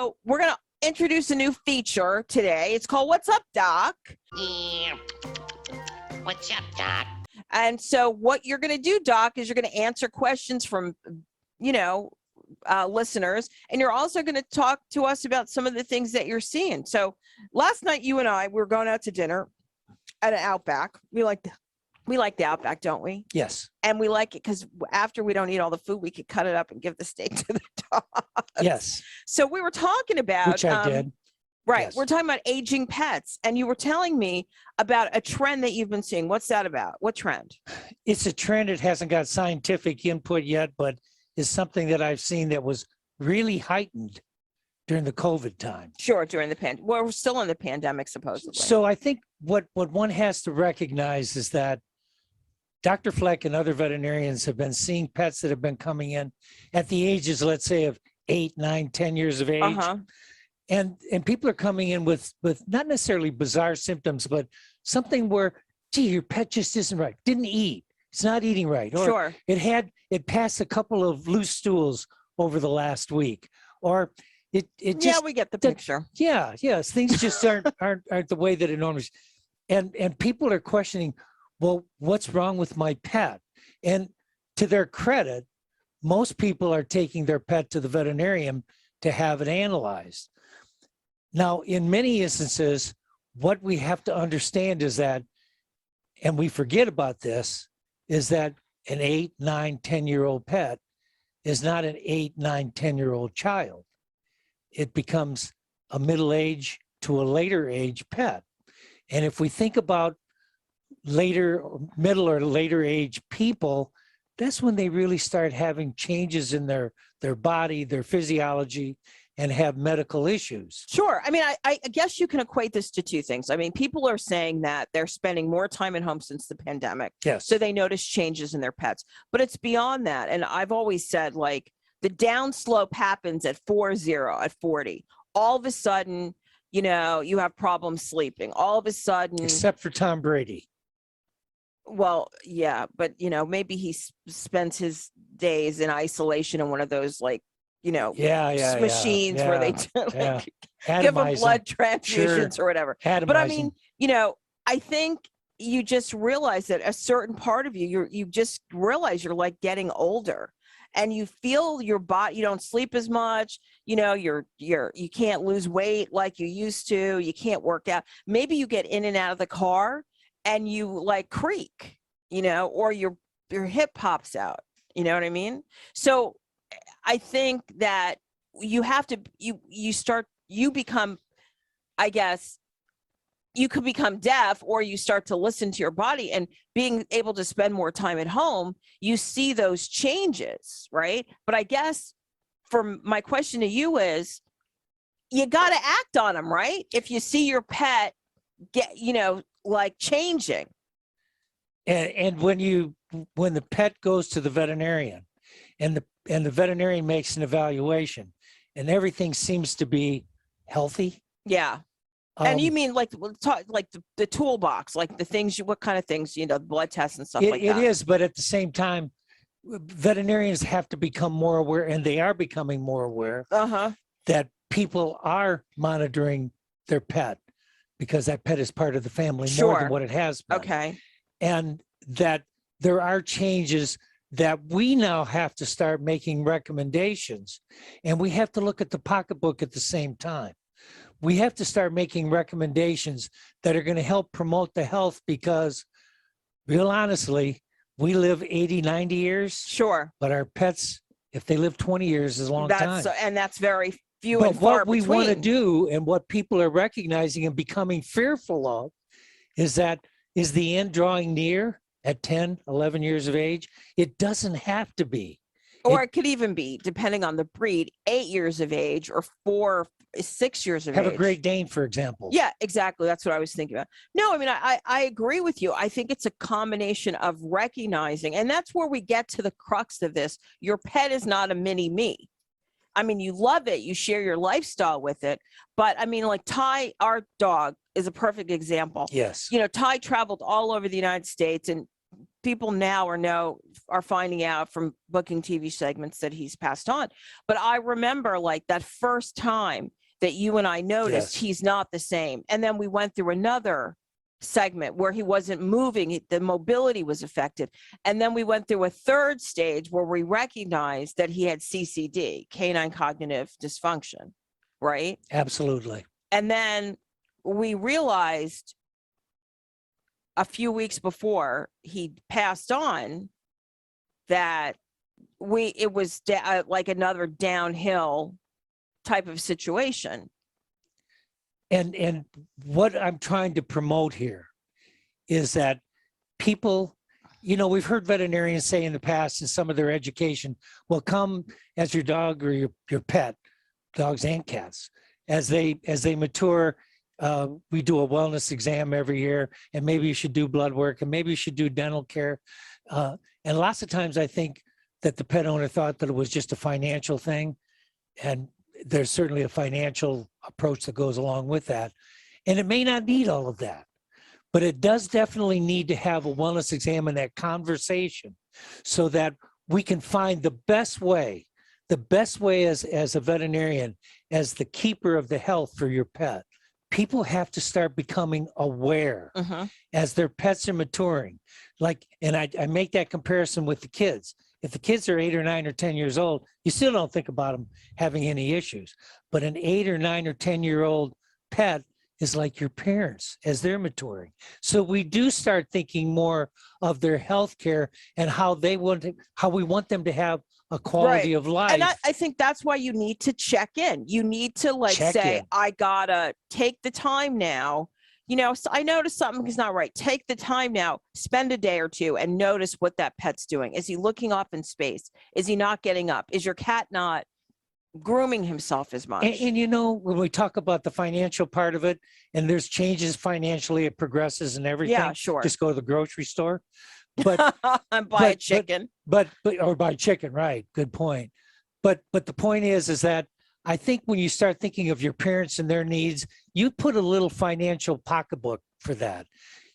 So we're going to introduce a new feature today. It's called What's Up, Doc? Yeah. What's up, Doc? And so what you're going to do, Doc, is you're going to answer questions from, listeners, and you're also going to talk to us about some of the things that you're seeing. So last night, you and I were going out to dinner at an Outback. We like the Outback, don't we? Yes. And we like it because after we don't eat all the food, we could cut it up and give the steak to the dogs. Yes. So we were talking about, Which I did. Right. Yes. We're talking about aging pets, and you were telling me about a trend that you've been seeing. What's that about? What trend? It's a trend. It hasn't got scientific input yet, but is something that I've seen that was really heightened during the COVID time. Sure, during the pandemic. Well, we're still in the pandemic, supposedly. So I think what one has to recognize is that Dr. Fleck and other veterinarians have been seeing pets that have been coming in at the ages, let's say, of 8, 9, 10 years of age. Uh-huh. And people are coming in with not necessarily bizarre symptoms, but something where, gee, your pet just isn't right. Didn't eat. It's not eating right. Or Sure. it passed a couple of loose stools over the last week. Or it just, Yeah, we get the picture. yes, things just aren't the way that it normally is. And people are questioning, well, what's wrong with my pet? And to their credit, most people are taking their pet to the veterinarian to have it analyzed. Now, in many instances, what we have to understand is that, and we forget about this, is that an 8, 9, 10-year-old pet is not an 8, 9, 10-year-old child. It becomes a middle age to a later age pet. And if we think about middle or later age people, that's when they really start having changes in their body, their physiology, and have medical issues. Sure. I mean, I guess you can equate this to two things. I mean, people are saying that they're spending more time at home since the pandemic. Yes. So they notice changes in their pets. But it's beyond that. And I've always said, like, the downslope happens at 40. All of a sudden, you have problems sleeping. All of a sudden. Except for Tom Brady. Well, yeah, but maybe he spends his days in isolation in one of those machines where they give him blood transfusions or whatever. But I mean, I think you just realize that a certain part of you just realize you're like getting older, and you feel your body. You don't sleep as much. You can't lose weight like you used to. You can't work out. Maybe you get in and out of the car and you like creak, or your hip pops out. You know what I mean? So I think that you have to, you become, I guess, you could become deaf, or you start to listen to your body, and being able to spend more time at home, you see those changes, right? But I guess my question to you is, you got to act on them, right? If you see your pet get, like changing. And when the pet goes to the veterinarian and the veterinarian makes an evaluation and everything seems to be healthy. Yeah. And you mean like the toolbox, like the things, what kind of things, the blood tests and stuff like that? It is, but at the same time, veterinarians have to become more aware, and they are becoming more aware that people are monitoring their pet, because that pet is part of the family more than what it has been. Okay. And that there are changes that we now have to start making recommendations, and we have to look at the pocketbook at the same time. We have to start making recommendations that are going to help promote the health, because real honestly, we live 80, 90 years. Sure. But our pets, if they live 20 years, is a long time. And that's very few but and far what we between. Want to do, and what people are recognizing and becoming fearful of, is the end drawing near at 10, 11 years of age? It doesn't have to be. Or it could even be, depending on the breed, 8 years of age or 4, 6 years of age. Have a Great Dane, for example. Yeah, exactly. That's what I was thinking about. No, I mean, I agree with you. I think it's a combination of recognizing, and that's where we get to the crux of this. Your pet is not a mini me. I mean, you love it. You share your lifestyle with it. But I mean, like Ty, our dog, is a perfect example. Yes. Ty traveled all over the United States, and people now are finding out from booking TV segments that he's passed on. But I remember like that first time that you and I noticed he's not the same. And then we went through another segment where he wasn't moving, the mobility was affected. And then we went through a third stage where we recognized that he had CCD, canine cognitive dysfunction, right? Absolutely. And then we realized a few weeks before he passed on that it was like another downhill type of situation. And what I'm trying to promote here is that people, we've heard veterinarians say in the past in some of their education, well, come as your dog or your pet, dogs and cats, as they mature. We do a wellness exam every year, and maybe you should do blood work, and maybe you should do dental care. And lots of times I think that the pet owner thought that it was just a financial thing. And there's certainly a financial approach that goes along with that. And it may not need all of that, but it does definitely need to have a wellness exam and that conversation so that we can find the best way as a veterinarian, as the keeper of the health for your pet. People have to start becoming aware as their pets are maturing. And I make that comparison with the kids. If the kids are 8 or 9 or 10 years old, you still don't think about them having any issues. But an 8 or 9 or 10-year-old pet is like your parents as they're maturing. So we do start thinking more of their health care and how we want them to have a quality of life. And I think that's why you need to check in. You need to say, I gotta take the time now. So I noticed something is not right. Take the time now, spend a day or two and notice what that pet's doing. Is he looking off in space? Is he not getting up? Is your cat not grooming himself as much? And when we talk about the financial part of it, and there's changes financially, it progresses and everything. Yeah, sure. Just go to the grocery store. But buy a chicken. Or buy chicken, right? Good point. But the point is that I think when you start thinking of your parents and their needs, you put a little financial pocketbook for that.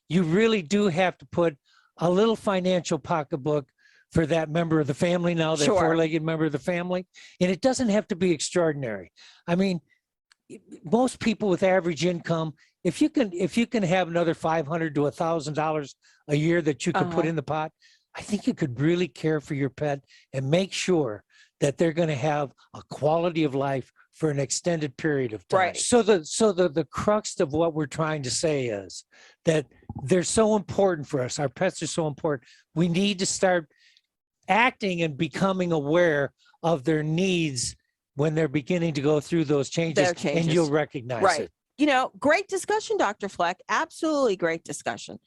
You really do have to put a little financial pocketbook for that member of the family now, that four-legged member of the family. And it doesn't have to be extraordinary. I mean, most people with average income, if you can have another $500 to $1,000 a year that you could put in the pot, I think you could really care for your pet and make sure that they're going to have a quality of life for an extended period of time. Right. So the crux of what we're trying to say is that they're so important for us. Our pets are so important. We need to start acting and becoming aware of their needs when they're beginning to go through those changes, and you'll recognize it. Great discussion, Dr. Fleck. Absolutely great discussion.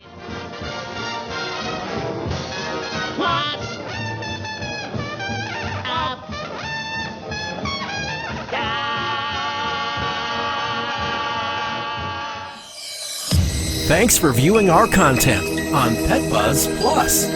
What's up, Thanks for viewing our content on Pet Buzz Plus.